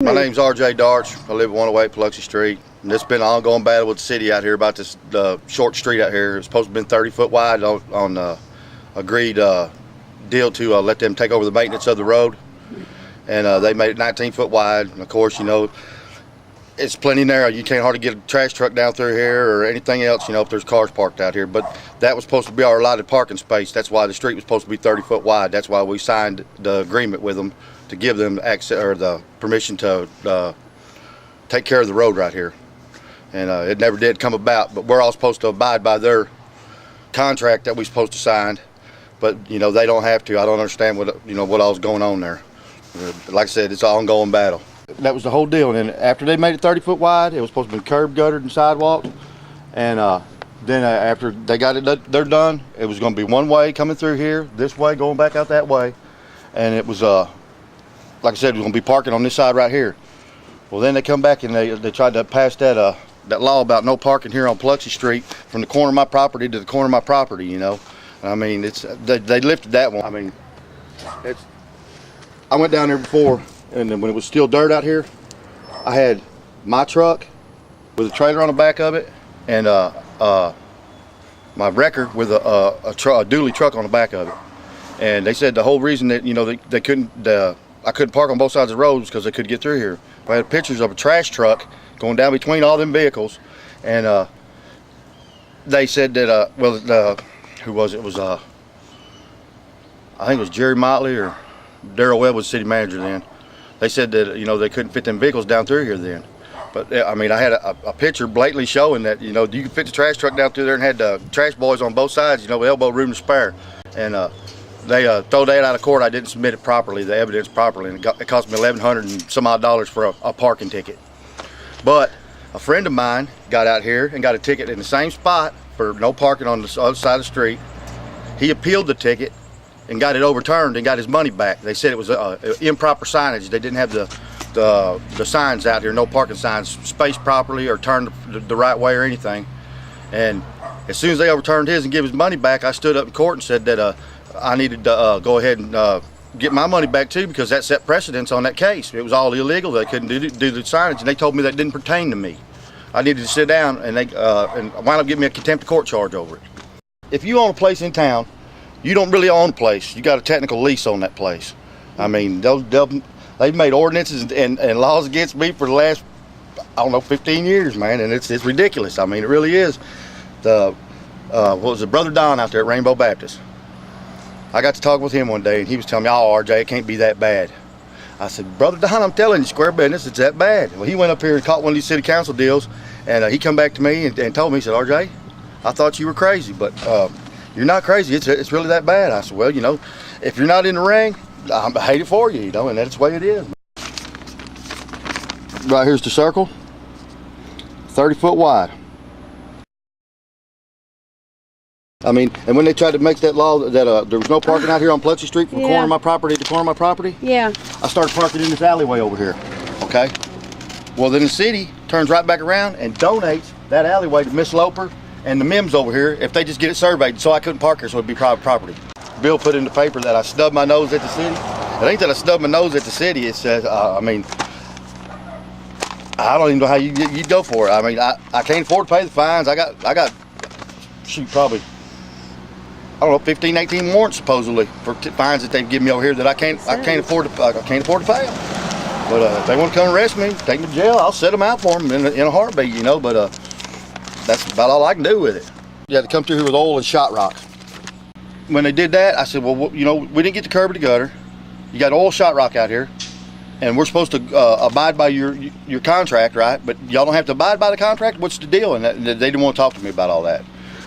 My name's RJ Darch. I live at 108 Biloxi Street. And it's been an ongoing battle with the city out here about this short street out here. It's supposed to have been 30 foot wide on agreed deal to let them take over the maintenance of the road. And they made it 19 foot wide. And of course, you know, it's plenty narrow. You can't hardly get a trash truck down through here or anything else, you know, if there's cars parked out here. But that was supposed to be our allotted parking space. That's why the street was supposed to be 30 foot wide. That's why we signed the agreement with them to give them access or the permission to take care of the road right here. And it never did come about, but we're all supposed to abide by their contract that we're supposed to sign. But you know, they don't have to. I don't understand what all's going on there. Like I said, it's an ongoing battle. That was the whole deal. And then after they made it 30 foot wide, it was supposed to be curb guttered and sidewalks. And then after they got it, they're done. It was going to be one way coming through here, this way going back out that way, and it was like I said, it was going to be parking on this side right here. Well, then they come back and they tried to pass that law about no parking here on Biloxi Street from the corner of my property to the corner of my property. You know, I mean, they lifted that one. I mean, I went down there before, and then when it was still dirt out here, I had my truck with a trailer on the back of it, and my wrecker with a dually truck on the back of it. And they said the whole reason that, you know, they couldn't, I couldn't park on both sides of the roads because they couldn't get through here. I had pictures of a trash truck going down between all them vehicles, and they said that who was it? It was I think it was Jerry Motley or Darrell Webb was city manager then. They said that, you know, they couldn't fit them vehicles down through here then. But I mean, I had a picture blatantly showing that, you know, you could fit the trash truck down through there and had the trash boys on both sides, you know, with elbow room to spare. And they throw that out of court. I didn't submit it properly, the evidence properly, and it cost me $1,100 and some odd dollars for a parking ticket. But a friend of mine got out here and got a ticket in the same spot for no parking on the other side of the street. He appealed the ticket and got it overturned and got his money back. They said it was improper signage. They didn't have the signs out here, no parking signs, spaced properly or turned the right way or anything. And as soon as they overturned his and give his money back, I stood up in court and said that I needed to go ahead and get my money back too, because that set precedence on that case. It was all illegal. They couldn't do the signage, and they told me that didn't pertain to me. I needed to sit down, and they wound up giving me a contempt of court charge over it. If you own a place in town, you don't really own a place. You got a technical lease on that place. I mean, they've made ordinances and laws against me for the last, I don't know, 15 years, man, and it's ridiculous. I mean, it really is. What was it, Brother Don out there at Rainbow Baptist? I got to talk with him one day, and he was telling me, "Oh, RJ, it can't be that bad." I said, "Brother Don, I'm telling you, square business, it's that bad." Well, he went up here and caught one of these city council deals, and he come back to me and told me, he said, "RJ, I thought you were crazy, but you're not crazy. It's really that bad." I said, "Well, you know, if you're not in the ring, I hate it for you, you know, and that's the way it is." Right here's the circle, 30 foot wide. I mean, and when they tried to make that law that there was no parking out here on Biloxi Street from the corner of my property to the corner of my property, yeah, I started parking in this alleyway over here, okay? Well, then the city turns right back around and donates that alleyway to Miss Loper and the Mims over here if they just get it surveyed, so I couldn't park here, so it'd be private property. Bill put in the paper that I stubbed my nose at the city. It ain't that I stubbed my nose at the city. It says, I mean, I don't even know how you'd go for it. I mean, I can't afford to pay the fines. I got, shoot, probably, I don't know, 15, 18 warrants supposedly for fines that they've given me over here that I can't afford to pay them. But if they want to come arrest me, take me to jail, I'll set them out for them in a heartbeat, you know. But that's about all I can do with it. You had to come through here with oil and shot rock. When they did that, I said, well, you know, we didn't get the curb to gutter. You got oil shot rock out here, and we're supposed to abide by your contract, right? But y'all don't have to abide by the contract. What's the deal? And they didn't want to talk to me about all that,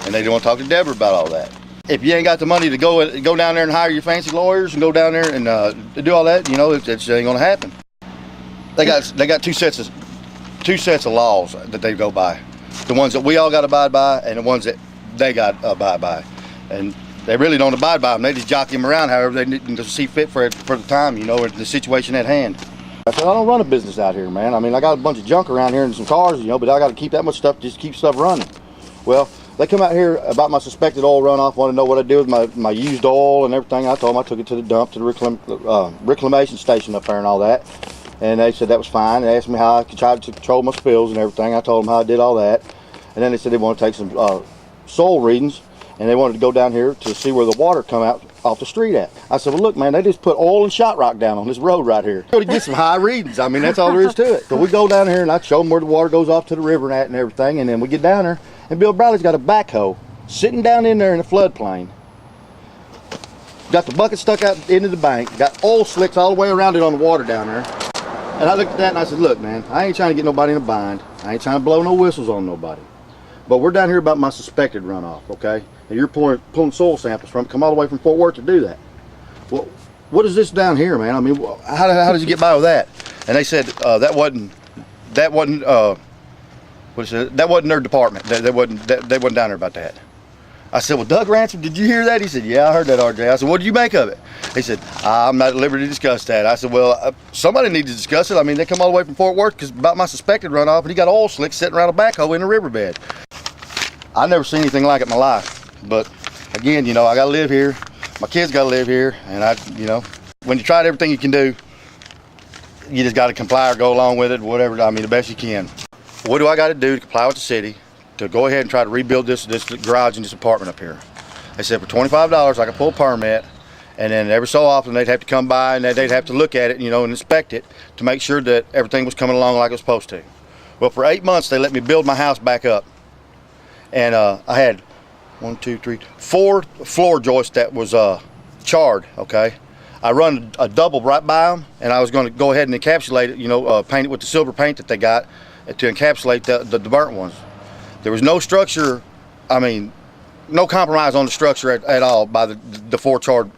and they didn't want to talk to Deborah about all that. If you ain't got the money to go down there and hire your fancy lawyers and go down there and do all that, you know, it ain't gonna happen. They got two sets of laws that they go by. The ones that we all got to abide by, and the ones that they got to abide by. And they really don't abide by them. They just jockey them around however they need to see fit for the time, you know, or the situation at hand. I said, I don't run a business out here, man. I mean, I got a bunch of junk around here and some cars, you know, but I got to keep that much stuff, just keep stuff running. Well, they come out here about my suspected oil runoff, want to know what I did with my used oil and everything. I told them I took it to the dump, to the reclamation station up there and all that. and they said that was fine. They asked me how I could try to control my spills and everything. I told them how I did all that. And then they said they want to take some soil readings, and they wanted to go down here to see where the water come out off the street at. I said, well, look, man, they just put oil and shot rock down on this road right here. To get some high readings. I mean, that's all there is to it. So we go down here, and I show them where the water goes off to the river and everything, and then we get down there, and Bill Bradley's got a backhoe sitting down in there in the floodplain. Got the bucket stuck out into the bank, got oil slicks all the way around it on the water down there. And I looked at that and I said, look, man, I ain't trying to get nobody in a bind. I ain't trying to blow no whistles on nobody. But we're down here about my suspected runoff, okay? And you're pulling soil samples from, come all the way from Fort Worth to do that. Well, what is this down here, man? I mean, how did you get by with that? And they said that wasn't their department. They wasn't down there about that. I said, well, Doug Ransom, did you hear that? He said, yeah, I heard that, RJ. I said, what did you make of it? He said, I'm not at liberty to discuss that. I said, well, somebody needs to discuss it. I mean, they come all the way from Fort Worth because about my suspected runoff, and he got oil slicks sitting around a backhoe in a riverbed. I've never seen anything like it in my life. But again, you know, I got to live here. My kids got to live here. And you know, when you tried everything you can do, you just got to comply or go along with it, whatever, I mean, the best you can. What do I got to do to comply with the city to go ahead and try to rebuild this garage and this apartment up here? They said for $25 I could pull a permit, and then every so often they'd have to come by and they'd have to look at it, you know, and inspect it to make sure that everything was coming along like it was supposed to. Well, for 8 months they let me build my house back up, and I had 4 floor joists that was charred. Okay, I run a double right by them, and I was going to go ahead and encapsulate it, you know, paint it with the silver paint that they got to encapsulate the burnt ones. There was no structure, I mean, no compromise on the structure at all by the 4 charred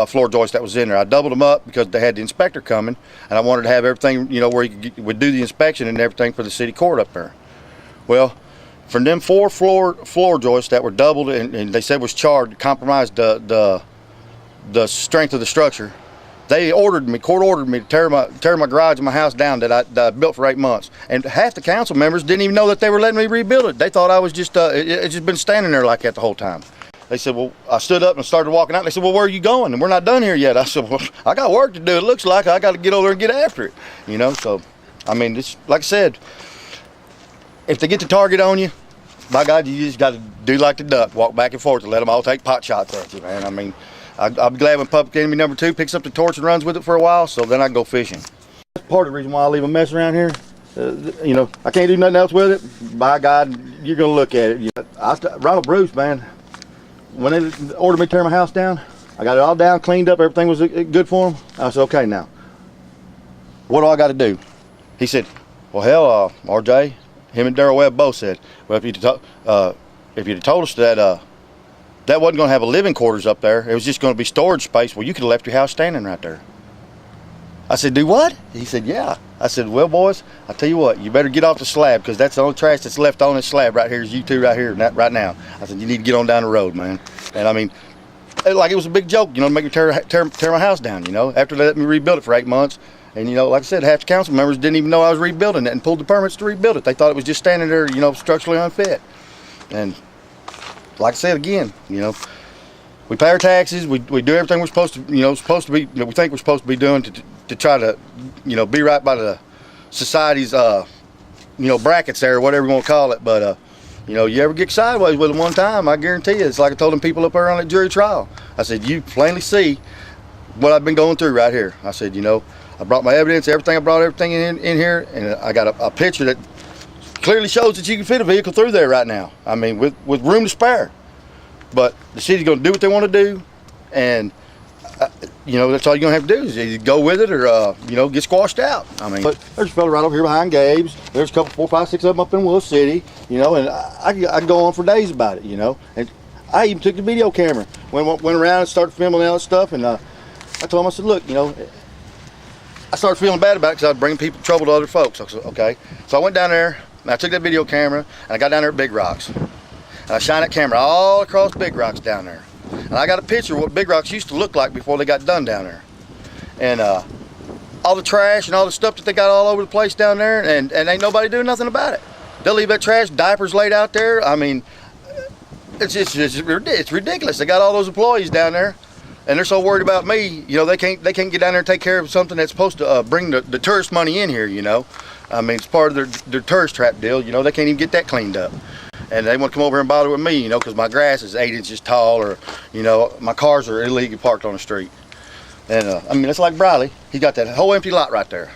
floor joists that was in there. I doubled them up because they had the inspector coming, and I wanted to have everything, you know, where he would do the inspection and everything for the city court up there. Well, from them 4 floor joists that were doubled and they said was charred, compromised the strength of the structure, court ordered me to tear my garage and my house down that I built for 8 months. And half the council members didn't even know that they were letting me rebuild it. They thought I was just, it just been standing there like that the whole time. They said, well, I stood up and started walking out. They said, well, where are you going? And we're not done here yet. I said, well, I got work to do. It looks like I got to get over there and get after it. You know, so, I mean, it's, like I said, if they get the target on you, by God, you just got to do like the duck, walk back and forth and let them all take pot shots at you, man. I mean, I'll be glad when public enemy number 2 picks up the torch and runs with it for a while, so then I can go fishing. That's part of the reason why I leave a mess around here. You know, I can't do nothing else with it. By God, you're going to look at it. You know, Ronald Bruce, man, when they ordered me to tear my house down, I got it all down, cleaned up, everything was good for him. I said, okay, now, what do I got to do? He said, well, hell, RJ, him and Darrell Webb both said, well, if you'd have told us that that wasn't going to have a living quarters up there, it was just going to be storage space, well, you could have left your house standing right there. I said, do what? He said, yeah. I said, well, boys, I tell you what, you better get off the slab, because that's the only trash that's left on this slab right here is you two right here, right now. I said, you need to get on down the road, man. And I mean, like it was a big joke, you know, to make me tear my house down, you know, after they let me rebuild it for 8 months. And, you know, like I said, half the council members didn't even know I was rebuilding it and pulled the permits to rebuild it. They thought it was just standing there, you know, structurally unfit. And like I said again, you know, we pay our taxes, we do everything we're supposed to, you know, we think we're supposed to be doing to try to, you know, be right by the society's, you know, brackets there, whatever you want to call it. But, you know, you ever get sideways with them one time, I guarantee you, it's like I told them people up there on that jury trial. I said, you plainly see what I've been going through right here. I said, you know, I brought my evidence, everything. I brought everything in here, and I got a picture that clearly shows that you can fit a vehicle through there right now. I mean, with room to spare. But the city's going to do what they want to do, and you know, that's all you're going to have to do is either go with it or you know, get squashed out. I mean, but there's a fella right over here behind Gabe's. There's a couple, 4, 5, 6 of them up in Wolf City. You know, and I can go on for days about it. You know, and I even took the video camera, went around and started filming all that stuff, and I told him, I said, look, you know, I started feeling bad about it because I was bringing people trouble to other folks. I said, okay. So I went down there, and I took that video camera, and I got down there at Big Rocks. And I shined that camera all across Big Rocks down there. And I got a picture of what Big Rocks used to look like before they got done down there. And all the trash and all the stuff that they got all over the place down there, and ain't nobody doing nothing about it. They'll leave that trash, diapers laid out there. I mean, it's ridiculous. They got all those employees down there. and they're so worried about me, you know, they can't get down there and take care of something that's supposed to bring the tourist money in here, you know. I mean, it's part of their tourist trap deal, you know. They can't even get that cleaned up, and they want to come over here and bother with me, you know, because my grass is 8 inches tall, or, you know, my cars are illegally parked on the street. And I mean, it's like Briley. He got that whole empty lot right there.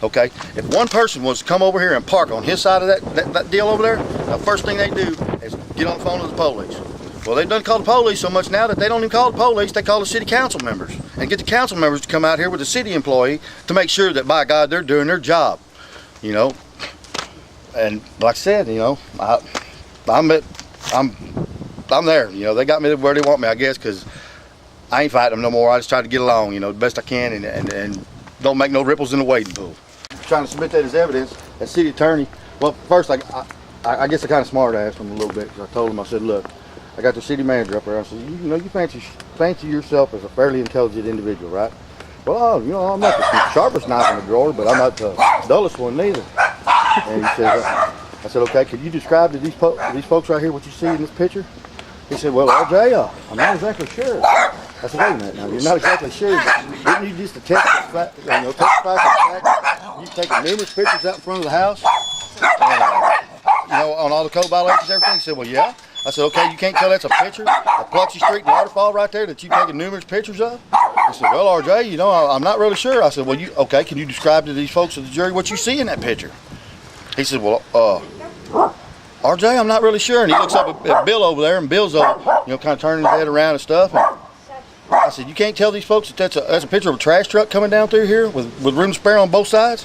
Okay, if one person was to come over here and park on his side of that deal over there, the first thing they do is get on the phone to the police. Well, they've done call the police so much now that they don't even call the police, they call the city council members and get the council members to come out here with a city employee to make sure that, by God, they're doing their job, you know. And like I said, you know, I'm there, you know. They got me where they want me, I guess, because I ain't fighting them no more. I just try to get along, you know, the best I can, and don't make no ripples in the wading pool. Trying to submit that as evidence, as city attorney. Well, first, I guess I kind of smart asked him a little bit, because I told him, I said, look, I got the city manager up there. I said, you know, you fancy yourself as a fairly intelligent individual, right? Well, you know, I'm not the sharpest knife in the drawer, but I'm not the dullest one neither. And he said, I said, okay, could you describe to these folks right here what you see in this picture? He said, well, RJ, I'm not exactly sure. I said, wait a minute now, you're not exactly sure, but didn't you just testify to the fact you've taken numerous pictures out in front of the house, you know, on all the code violations and everything? He said, well, yeah. I said, okay, you can't tell that's a picture of Pluxy Street and Waterfall right there that you've taken numerous pictures of? He said, well, RJ, you know, I'm not really sure. I said, well, okay, can you describe to these folks of the jury what you see in that picture? He said, well, RJ, I'm not really sure. And he looks up at Bill over there, and Bill's, you know, kind of turning his head around and stuff. And I said, you can't tell these folks that that's a picture of a trash truck coming down through here with room to spare on both sides?